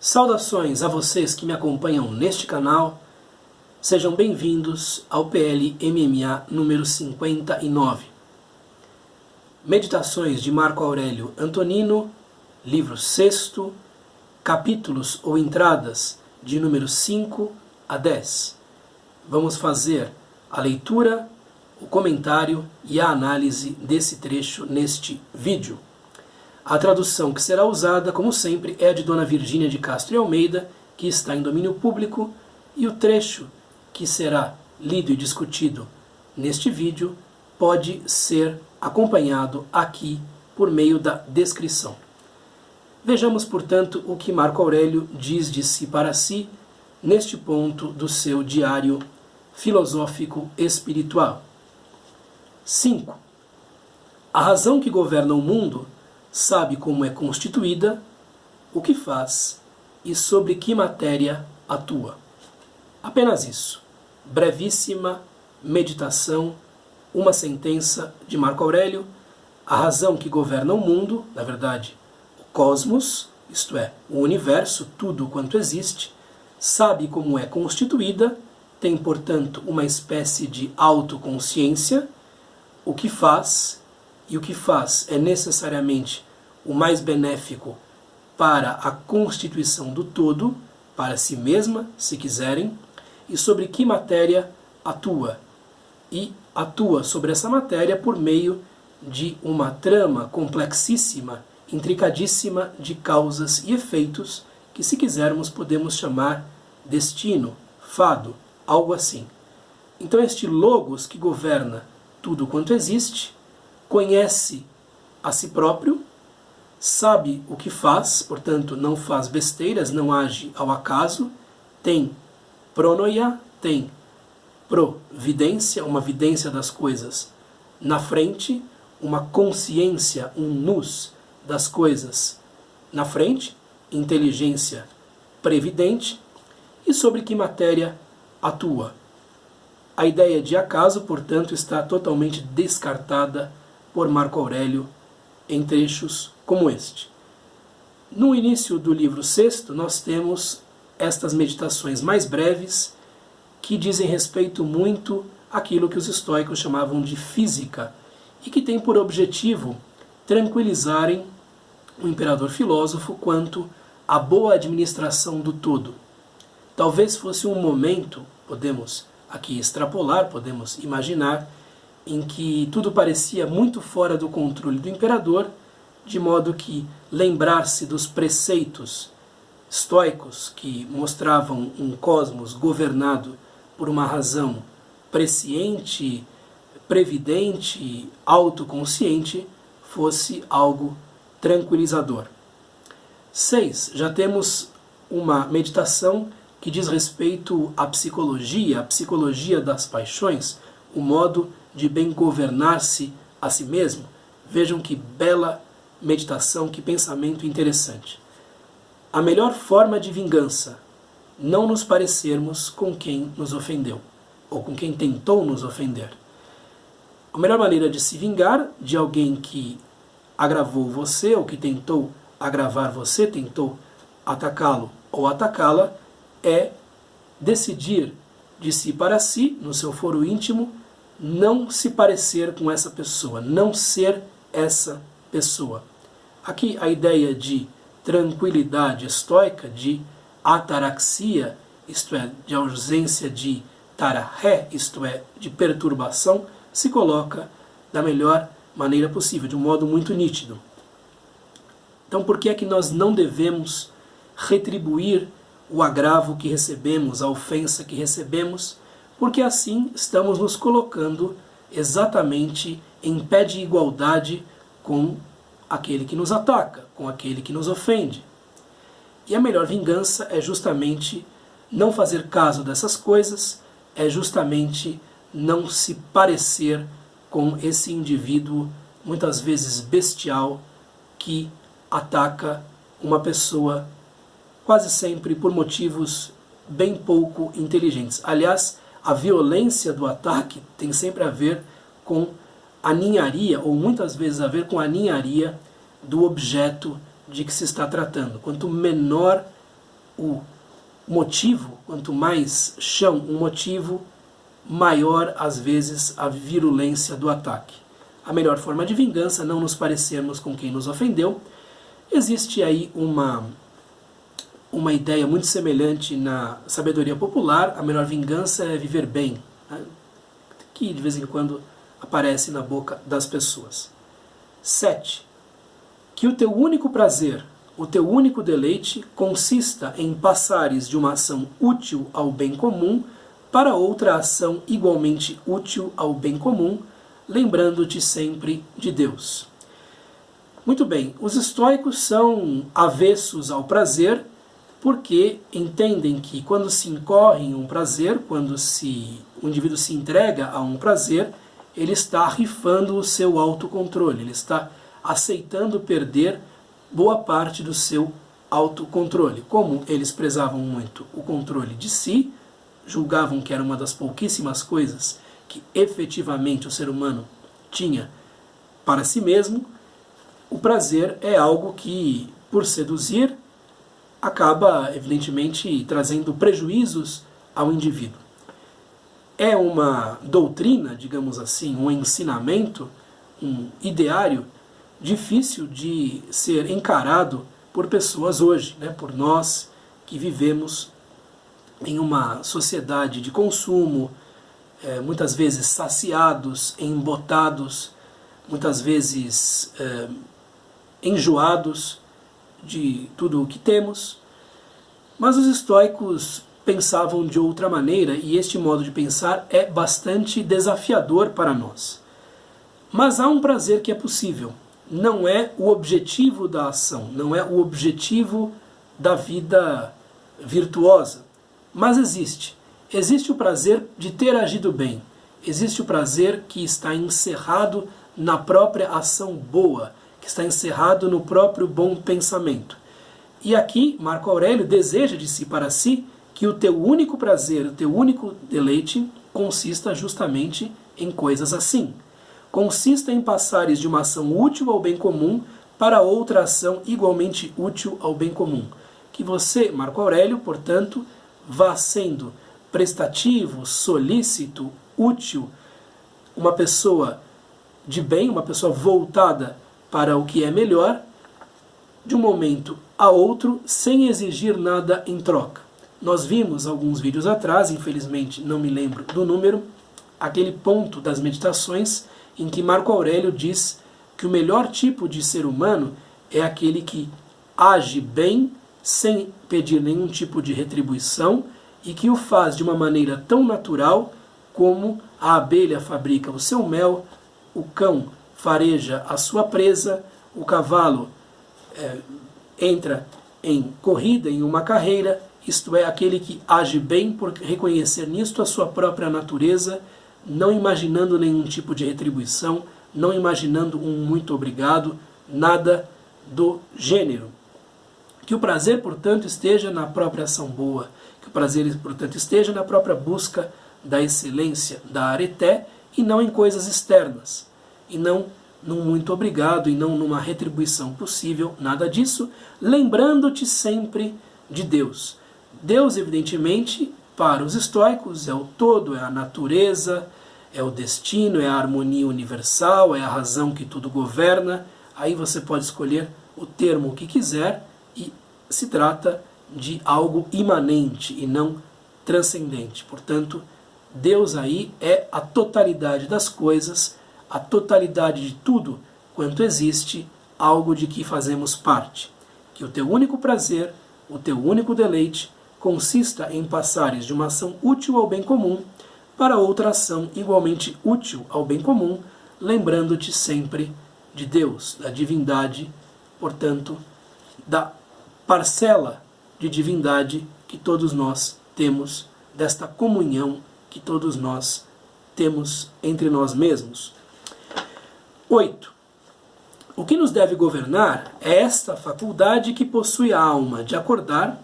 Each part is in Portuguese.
Saudações a vocês que me acompanham neste canal. Sejam bem-vindos ao PL MMA número 59. Meditações de Marco Aurélio Antonino, livro 6º, capítulos ou entradas de número 5 a 10. Vamos fazer a leitura, o comentário e a análise desse trecho neste vídeo. A tradução que será usada, como sempre, é a de Dona Virgínia de Castro e Almeida, que está em domínio público, e o trecho que será lido e discutido neste vídeo pode ser acompanhado aqui por meio da descrição. Vejamos, portanto, o que Marco Aurélio diz de si para si neste ponto do seu diário filosófico espiritual. 5. A razão que governa o mundo sabe como é constituída, o que faz e sobre que matéria atua. Apenas isso. Brevíssima meditação, uma sentença de Marco Aurélio. A razão que governa o mundo, na verdade, o cosmos, isto é, o universo, tudo quanto existe, sabe como é constituída, tem, portanto, uma espécie de autoconsciência, o que faz, e o que faz é necessariamente o mais benéfico para a constituição do todo, para si mesma, se quiserem, e sobre que matéria atua. E atua sobre essa matéria por meio de uma trama complexíssima, intricadíssima de causas e efeitos, que, se quisermos, podemos chamar destino, fado, algo assim. Então este logos que governa tudo quanto existe, conhece a si próprio, sabe o que faz, portanto não faz besteiras, não age ao acaso, tem pronoia, tem providência, uma vidência das coisas na frente, uma consciência, um nous das coisas na frente, inteligência previdente, e sobre que matéria atua. A ideia de acaso, portanto, está totalmente descartada por Marco Aurélio em trechos como este. No início do livro 6º, nós temos estas meditações mais breves que dizem respeito muito àquilo que os estoicos chamavam de física e que tem por objetivo tranquilizarem o imperador filósofo quanto à boa administração do todo. Talvez fosse um momento, podemos aqui extrapolar, podemos imaginar, em que tudo parecia muito fora do controle do imperador, de modo que lembrar-se dos preceitos estoicos que mostravam um cosmos governado por uma razão presciente, previdente, autoconsciente, fosse algo tranquilizador. 6. Já temos uma meditação que diz respeito à psicologia das paixões, o modo de bem governar-se a si mesmo. Vejam que bela meditação, que pensamento interessante. A melhor forma de vingança, não nos parecermos com quem nos ofendeu, ou com quem tentou nos ofender. A melhor maneira de se vingar de alguém que agravou você, ou que tentou agravar você, tentou atacá-lo ou atacá-la, é decidir de si para si, no seu foro íntimo, não se parecer com essa pessoa, não ser essa pessoa. Aqui a ideia de tranquilidade estoica, de ataraxia, isto é, de ausência de tarahé, isto é, de perturbação, se coloca da melhor maneira possível, de um modo muito nítido. Então, por que é que nós não devemos retribuir o agravo que recebemos, a ofensa que recebemos? Porque assim estamos nos colocando exatamente em pé de igualdade com aquele que nos ataca, com aquele que nos ofende. E a melhor vingança é justamente não fazer caso dessas coisas, é justamente não se parecer com esse indivíduo, muitas vezes bestial, que ataca uma pessoa quase sempre por motivos bem pouco inteligentes. Aliás, a violência do ataque tem sempre a ver com a ninharia, ou muitas vezes a ver com a ninharia do objeto de que se está tratando. Quanto menor o motivo, quanto mais chão um motivo, maior às vezes a virulência do ataque. A melhor forma de vingança é não nos parecermos com quem nos ofendeu. Existe aí uma ideia muito semelhante na sabedoria popular: a melhor vingança é viver bem, né? Que de vez em quando aparece na boca das pessoas. 7. Que o teu único prazer, o teu único deleite, consista em passares de uma ação útil ao bem comum para outra ação igualmente útil ao bem comum, lembrando-te sempre de Deus. Muito bem, os estoicos são avessos ao prazer, porque entendem que quando se incorre em um prazer, quando o indivíduo se entrega a um prazer, ele está rifando o seu autocontrole, ele está aceitando perder boa parte do seu autocontrole. Como eles prezavam muito o controle de si, julgavam que era uma das pouquíssimas coisas que efetivamente o ser humano tinha para si mesmo, o prazer é algo que, por seduzir, acaba, evidentemente, trazendo prejuízos ao indivíduo. É uma doutrina, digamos assim, um ensinamento, um ideário difícil de ser encarado por pessoas hoje, né? Por nós que vivemos em uma sociedade de consumo, muitas vezes saciados, embotados, muitas vezes enjoados de tudo o que temos. Mas os estoicos pensavam de outra maneira, e este modo de pensar é bastante desafiador para nós. Mas há um prazer que é possível. Não é o objetivo da ação, não é o objetivo da vida virtuosa, mas existe. Existe o prazer de ter agido bem, existe o prazer que está encerrado na própria ação boa, que está encerrado no próprio bom pensamento. E aqui Marco Aurélio deseja de si para si que o teu único prazer, o teu único deleite consista justamente em coisas assim. Consista em passares de uma ação útil ao bem comum para outra ação igualmente útil ao bem comum. Que você, Marco Aurélio, portanto, vá sendo prestativo, solícito, útil, uma pessoa de bem, uma pessoa voltada para o que é melhor, de um momento a outro, sem exigir nada em troca. Nós vimos alguns vídeos atrás, infelizmente não me lembro do número, aquele ponto das meditações em que Marco Aurélio diz que o melhor tipo de ser humano é aquele que age bem sem pedir nenhum tipo de retribuição e que o faz de uma maneira tão natural como a abelha fabrica o seu mel, o cão fareja a sua presa, o cavalo entra em corrida, em uma carreira, isto é, aquele que age bem por reconhecer nisto a sua própria natureza, não imaginando nenhum tipo de retribuição, não imaginando um muito obrigado, nada do gênero. Que o prazer, portanto, esteja na própria ação boa, que o prazer, portanto, esteja na própria busca da excelência, da areté, e não em coisas externas, e não num muito obrigado, e não numa retribuição possível, nada disso, lembrando-te sempre de Deus. Deus, evidentemente, para os estoicos, é o todo, é a natureza, é o destino, é a harmonia universal, é a razão que tudo governa. Aí você pode escolher o termo que quiser, e se trata de algo imanente e não transcendente. Portanto, Deus aí é a totalidade das coisas, a totalidade de tudo quanto existe, algo de que fazemos parte. Que o teu único prazer, o teu único deleite, consista em passares de uma ação útil ao bem comum para outra ação igualmente útil ao bem comum, lembrando-te sempre de Deus, da divindade, portanto, da parcela de divindade que todos nós temos, desta comunhão que todos nós temos entre nós mesmos. 8. O que nos deve governar é esta faculdade que possui a alma de acordar,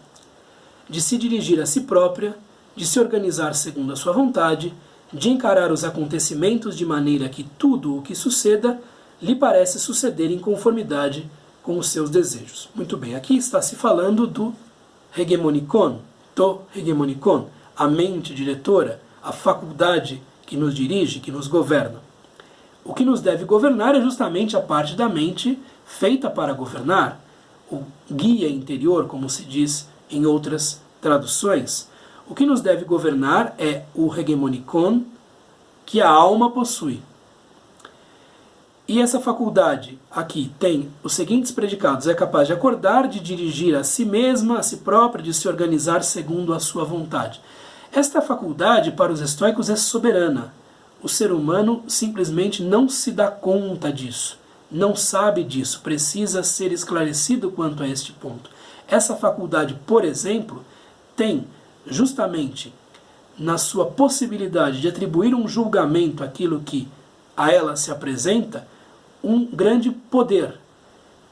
de se dirigir a si própria, de se organizar segundo a sua vontade, de encarar os acontecimentos de maneira que tudo o que suceda lhe parece suceder em conformidade com os seus desejos. Muito bem, aqui está se falando do hegemonikon, to hegemonikon, a mente diretora, a faculdade que nos dirige, que nos governa. O que nos deve governar é justamente a parte da mente feita para governar, o guia interior, como se diz em outras traduções. O que nos deve governar é o hegemonikon que a alma possui. E essa faculdade aqui tem os seguintes predicados: é capaz de acordar, de dirigir a si mesma, a si própria, de se organizar segundo a sua vontade. Esta faculdade, para os estoicos, é soberana. O ser humano simplesmente não se dá conta disso, não sabe disso, precisa ser esclarecido quanto a este ponto. Essa faculdade, por exemplo, tem justamente na sua possibilidade de atribuir um julgamento àquilo que a ela se apresenta, um grande poder.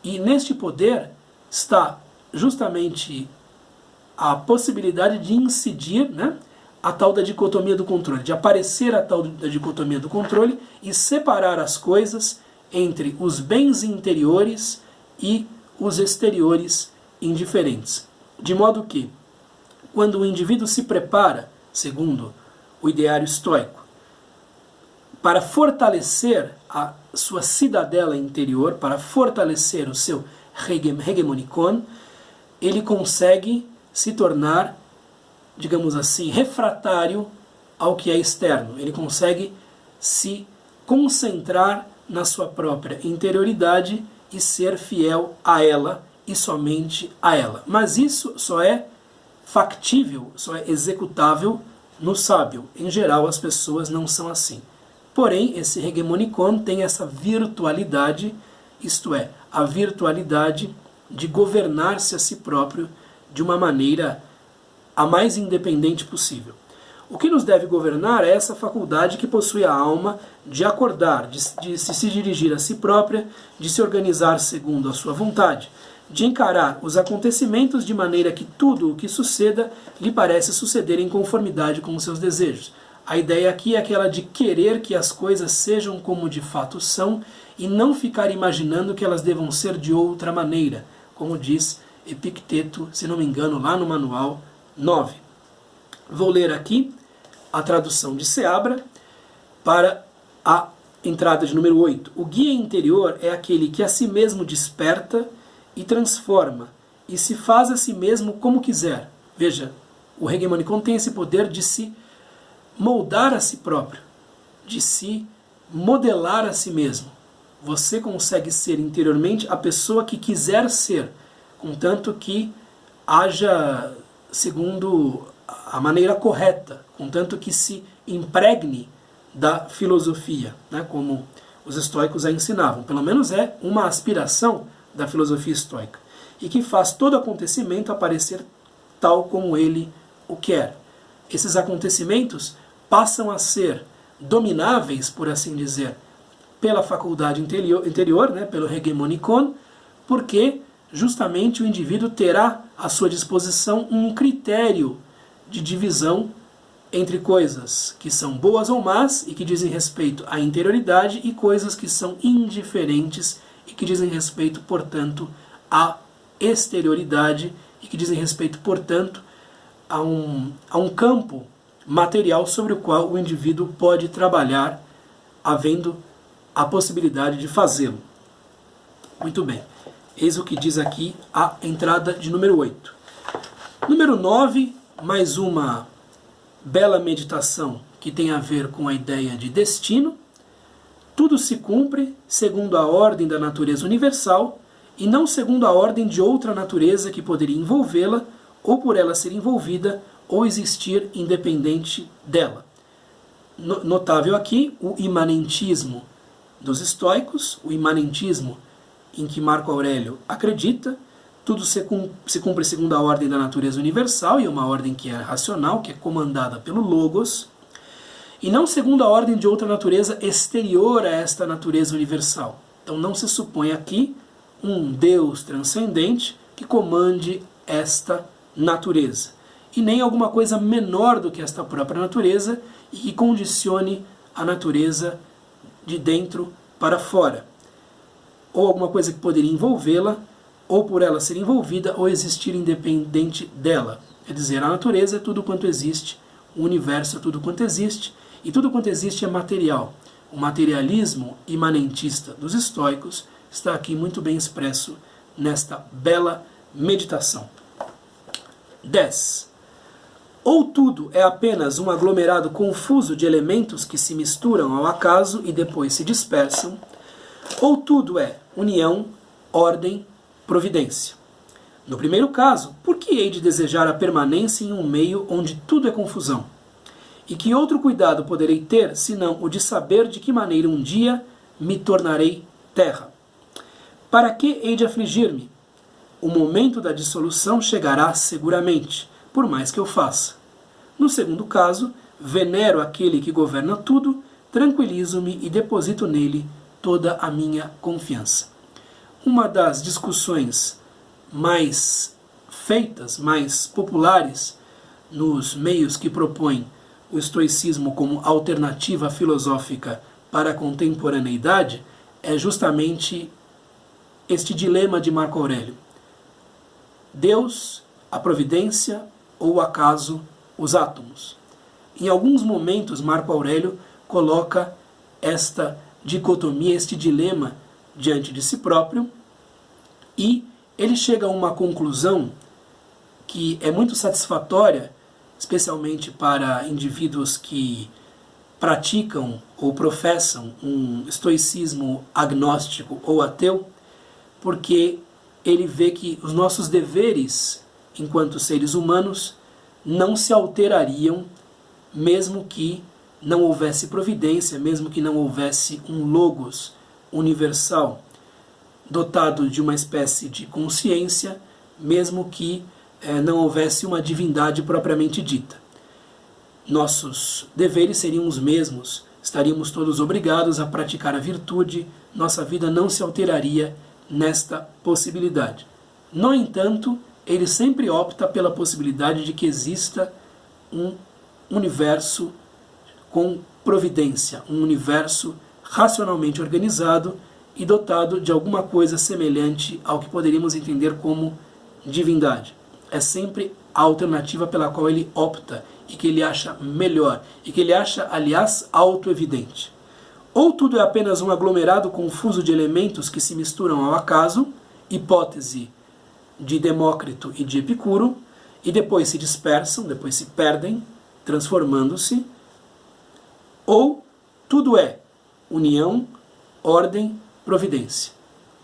E neste poder está justamente a possibilidade de incidir, né, a tal da dicotomia do controle, de aparecer a tal da dicotomia do controle e separar as coisas entre os bens interiores e os exteriores indiferentes. De modo que, quando o indivíduo se prepara, segundo o ideário estoico, para fortalecer a sua cidadela interior, para fortalecer o seu hegemonikon, ele consegue se tornar, digamos assim, refratário ao que é externo. Ele consegue se concentrar na sua própria interioridade e ser fiel a ela e somente a ela. Mas isso só é factível, só é executável no sábio. Em geral, as pessoas não são assim. Porém, esse hegemonikon tem essa virtualidade, isto é, a virtualidade de governar-se a si próprio de uma maneira a mais independente possível. O que nos deve governar é essa faculdade que possui a alma de acordar, de se dirigir a si própria, de se organizar segundo a sua vontade, de encarar os acontecimentos de maneira que tudo o que suceda lhe parece suceder em conformidade com os seus desejos. A ideia aqui é aquela de querer que as coisas sejam como de fato são e não ficar imaginando que elas devam ser de outra maneira, como diz Epicteto, se não me engano, lá no manual 9. Vou ler aqui a tradução de Seabra para a entrada de número 8. O guia interior é aquele que a si mesmo desperta e transforma, e se faz a si mesmo como quiser. Veja, o hegemonikon tem esse poder de se moldar a si próprio, de se modelar a si mesmo. Você consegue ser interiormente a pessoa que quiser ser, contanto que haja segundo a maneira correta, contanto que se impregne da filosofia, né, como os estoicos a ensinavam. Pelo menos é uma aspiração da filosofia estoica, e que faz todo acontecimento aparecer tal como ele o quer. Esses acontecimentos passam a ser domináveis, por assim dizer, pela faculdade interior, né, pelo hegemonikon, porque justamente o indivíduo terá à sua disposição um critério de divisão entre coisas que são boas ou más e que dizem respeito à interioridade e coisas que são indiferentes e que dizem respeito, portanto, à exterioridade e que dizem respeito, portanto, a um campo material sobre o qual o indivíduo pode trabalhar, havendo a possibilidade de fazê-lo. Muito bem. Eis o que diz aqui a entrada de número 8. Número 9, mais uma bela meditação que tem a ver com a ideia de destino. Tudo se cumpre segundo a ordem da natureza universal e não segundo a ordem de outra natureza que poderia envolvê-la ou por ela ser envolvida ou existir independente dela. Notável aqui o imanentismo dos estoicos, o imanentismo em que Marco Aurélio acredita. Tudo se cumpre segundo a ordem da natureza universal, e é uma ordem que é racional, que é comandada pelo Logos, e não segundo a ordem de outra natureza exterior a esta natureza universal. Então não se supõe aqui um Deus transcendente que comande esta natureza, e nem alguma coisa menor do que esta própria natureza e que condicione a natureza de dentro para fora, ou alguma coisa que poderia envolvê-la ou por ela ser envolvida, ou existir independente dela. Quer dizer, a natureza é tudo quanto existe, o universo é tudo quanto existe, e tudo quanto existe é material. O materialismo imanentista dos estoicos está aqui muito bem expresso nesta bela meditação. 10. Ou tudo é apenas um aglomerado confuso de elementos que se misturam ao acaso e depois se dispersam, ou tudo é união, ordem, providência. No primeiro caso, por que hei de desejar a permanência em um meio onde tudo é confusão? E que outro cuidado poderei ter, senão o de saber de que maneira um dia me tornarei terra? Para que hei de afligir-me? O momento da dissolução chegará seguramente, por mais que eu faça. No segundo caso, venero aquele que governa tudo, tranquilizo-me e deposito nele toda a minha confiança. Uma das discussões mais feitas, mais populares nos meios que propõem o estoicismo como alternativa filosófica para a contemporaneidade é justamente este dilema de Marco Aurélio. Deus, a providência ou o acaso, os átomos. Em alguns momentos, Marco Aurélio coloca esta dicotomia, este dilema diante de si próprio, e ele chega a uma conclusão que é muito satisfatória, especialmente para indivíduos que praticam ou professam um estoicismo agnóstico ou ateu, porque ele vê que os nossos deveres enquanto seres humanos não se alterariam mesmo que não houvesse providência, mesmo que não houvesse um logos universal dotado de uma espécie de consciência, mesmo que não houvesse uma divindade propriamente dita. Nossos deveres seriam os mesmos, estaríamos todos obrigados a praticar a virtude, nossa vida não se alteraria nesta possibilidade. No entanto, ele sempre opta pela possibilidade de que exista um universo com providência, um universo racionalmente organizado e dotado de alguma coisa semelhante ao que poderíamos entender como divindade. É sempre a alternativa pela qual ele opta e que ele acha melhor e que ele acha, aliás, autoevidente. Ou tudo é apenas um aglomerado confuso de elementos que se misturam ao acaso, hipótese de Demócrito e de Epicuro, e depois se dispersam, depois se perdem, transformando-se, ou tudo é união, ordem, providência.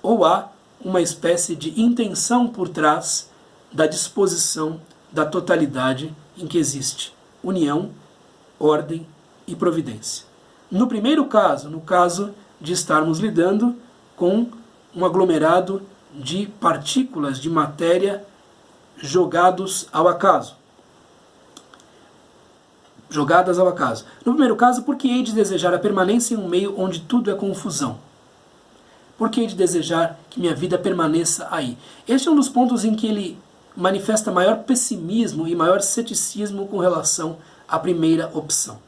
Ou há uma espécie de intenção por trás da disposição da totalidade em que existe união, ordem e providência. No primeiro caso, no caso de estarmos lidando com um aglomerado de partículas de matéria jogadas ao acaso. No primeiro caso, por que hei de desejar a permanência em um meio onde tudo é confusão? Por que hei de desejar que minha vida permaneça aí? Este é um dos pontos em que ele manifesta maior pessimismo e maior ceticismo com relação à primeira opção.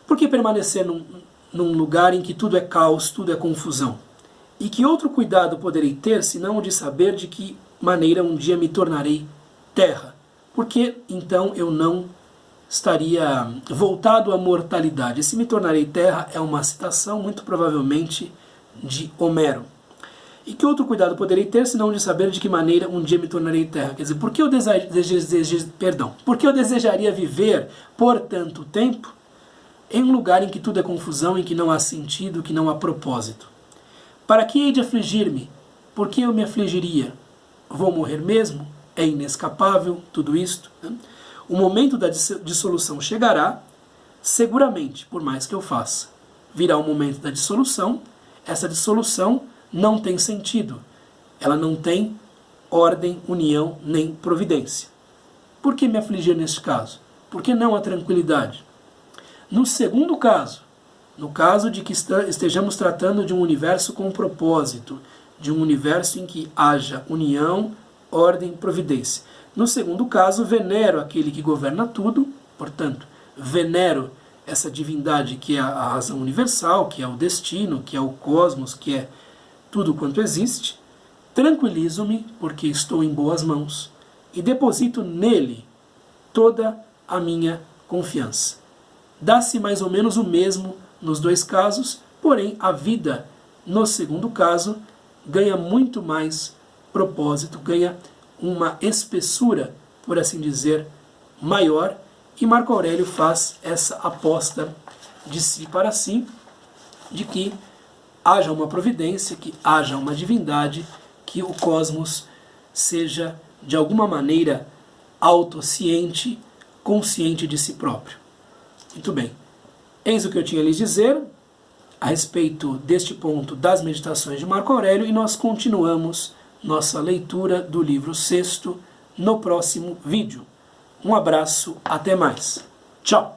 Por que permanecer num lugar em que tudo é caos, tudo é confusão? E que outro cuidado poderei ter, senão o de saber de que maneira um dia me tornarei terra? Porque então eu não estaria voltado à mortalidade. Esse me tornarei terra é uma citação, muito provavelmente, de Homero. E que outro cuidado poderei ter, senão de saber de que maneira um dia me tornarei terra? Quer dizer, por que eu desejaria viver por tanto tempo em um lugar em que tudo é confusão, em que não há sentido, que não há propósito? Para que hei de afligir-me? Por que eu me afligiria? Vou morrer mesmo? É inescapável tudo isto? O momento da dissolução chegará, seguramente, por mais que eu faça. Virá o momento da dissolução, essa dissolução não tem sentido, ela não tem ordem, união, nem providência. Por que me afligir neste caso? Por que não a tranquilidade? No segundo caso, no caso de que estejamos tratando de um universo com propósito, de um universo em que haja união, ordem, providência. No segundo caso, venero aquele que governa tudo, portanto, venero essa divindade que é a razão universal, que é o destino, que é o cosmos, que é tudo quanto existe, tranquilizo-me, porque estou em boas mãos, e deposito nele toda a minha confiança. Dá-se mais ou menos o mesmo nos dois casos, porém a vida, no segundo caso, ganha muito mais propósito, ganha uma espessura, por assim dizer, maior, e Marco Aurélio faz essa aposta de si para si, de que haja uma providência, que haja uma divindade, que o cosmos seja, de alguma maneira, autociente, consciente de si próprio. Muito bem. Eis o que eu tinha a lhes dizer a respeito deste ponto das meditações de Marco Aurélio, e nós continuamos nossa leitura do livro sexto no próximo vídeo. Um abraço, até mais. Tchau!